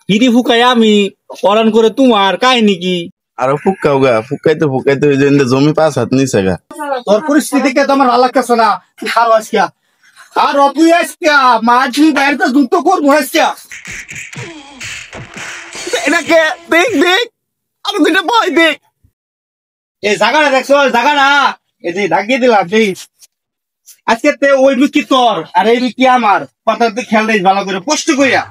হিরি ফুকাই আমি অরান করে তোমার কাহিনী কি? আরো ফুকাও গা, ফুকাইতে ফুকাইতে ওই যে জমি 5 হাত নিচে গা। তোর পরিস্থিতিকে তো আমার ভালো লাগতেছে না। তুই খারো আজকে আর তুই আজকে মাঝি বাইরে তো দ্রুত করবো আজকে। এটাকে দেখ দেখ আমি দুইটা ভয় দেখ। এই জায়গাটা দেখছো, জায়গাটা এই যে ঢাকিয়ে দিলাম। আজকে ওই বিক্রি তোর আর এই বিক্রি আমার, কথা তুই খেয়াল দিস ভালো করে কষ্ট করিয়া।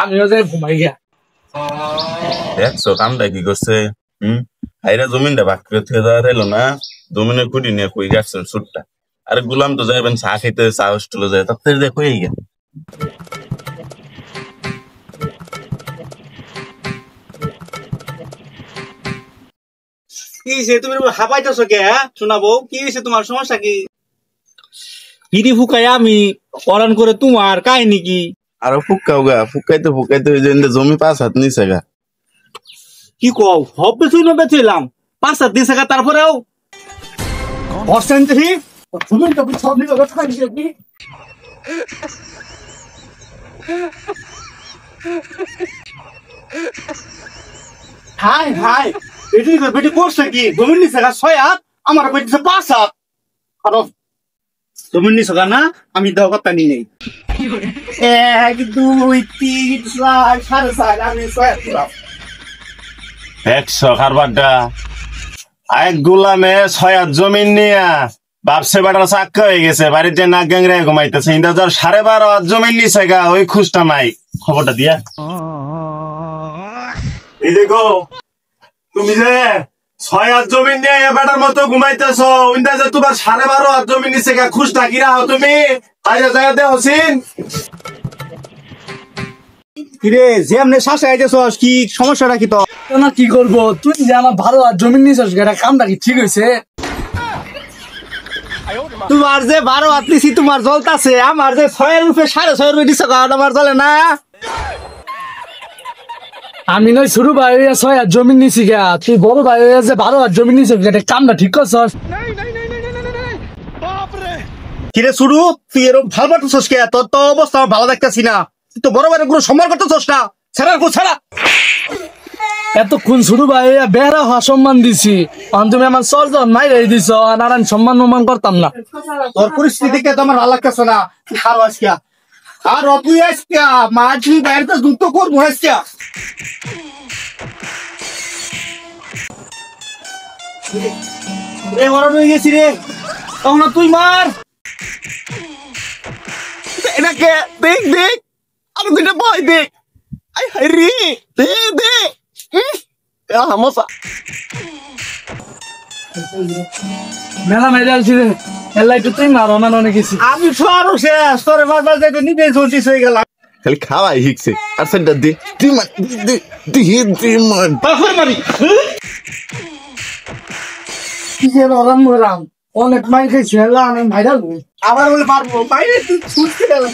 আমিও যাই ঘুমাই গিয়া। দেখছো কামটা কি করছে? আইরা জমিনটা ভাগ করে থেকে দেওয়া রইলো না, জমিনের খুঁটি নিয়ে কই গেছেন সুটটা। আরে গুলাম তো যাইবেন চা খাইতে, চা হোস্টেলে যায়, তার থেকে দেখো এই গেল। কি হয়েছে তুমি হাঁপাইতেছো কে? শোনাবো কি হয়েছে, তোমার সমস্যা কি? হিরি ফুকাই আমি অরান করে তোমার কাহিনী কি? আরো ফুকাও গা, ফুকাইতে ফুকাইতে ওই যে জমি 5 হাত নিচে গা। কি কও? সব বেচুই না বেচইলাম 5 হাত দিছে গা, তারপরেও অশান্তি। তুমি তো সব নিয়ে কথা কইছিস কি? হাই হাই বেটি করছে কি? জমিন নিছে গা 6 হাত, আমার বেটিছে 5 হাত। আর জমিন নিছে গা না, আমি দেওয়া কথা নি নেই। 1 2 3 4 4.5 আমি 6 হাত। একশো কারবারটা এক গুলামে 6 হাত জমিন নিয়া বাপসে বেটার চাক্কা হয়ে গেছে, বাড়িতে নাক গ্যাংরে ঘুমাইতেছে। 12.5 হাত জমিন নিছে গা, ওই খুশটা নাই। খবরটা দিয়া এই দেখো, তুমি যে 6 হাত জমিন নিয়ে এ বেটার মতো ঘুমাইতেছ, যে তোমার 12.5 হাত জমিন নিছে গা, খুশটা কি রাখো তুমি? বাইরে যায় দেওয়া কিরে যে আমনে শ্বাসে আইতেছস, কি সমস্যাটা কি? তো না কি করবো, তুই যে আমার 12 হাত জমি নিছিস, এটা কামটা কি ঠিক হয়েছে? তোমার যে 12 হাত নিছি তোমার জ্বলতাছে, আমার যে 6 রুপে 6.5 রুপে দিছ আমার জ্বলে না। আমি নয় ছোট ভাই 6 হাত জমি নিছি গা, তুই বড় ভাই যে 12 হাত জমি নিছিস, এটা কামটা ঠিক করছস? কিরে শুরু, তুই এরকম ভালো পাঠছস কে? তোর তো অবস্থা ভালো দেখতেছি না। তুই তো বড় ভাইয়ের কোনো সম্মান করতেছস না। ছাড়া এতক্ষণ ছোট ভাই বেড়া হওয়া সম্মান দিছি, তুমি আমার সরজন মাইরে দিছ, আর আমি সম্মান করতাম না। তোর পরিস্থিতিকে তো আমার ভালো লাগতেছে না। তুই খারো আজকে আর তুই আজকে মাঝি বাইরে তো দ্রুত করবো আজকে। রে ওরা হয়ে গেছি রে, তখন তুই মার। এটাকে দেখ দেখ আমি দুইটা ভয় দেখ। আই হাই রে, দে দে হামসা মেলা মেরে আসছি রে, এলাই তো তুই মারো না অনেক কিছু। আমি সরু শেষ, তোর বারবার যাইতে নিবে চলছিস হয়ে গেলাম। খালি খাওয়াই শিখছে, আর সেটা দি মান বাফর মারি কিসের ওরাম ওরাম অনেক মাই খাইছি, আমি ভাইরাল আবার বলে পারবো বাইরে তুই ছুটতে গেলাম।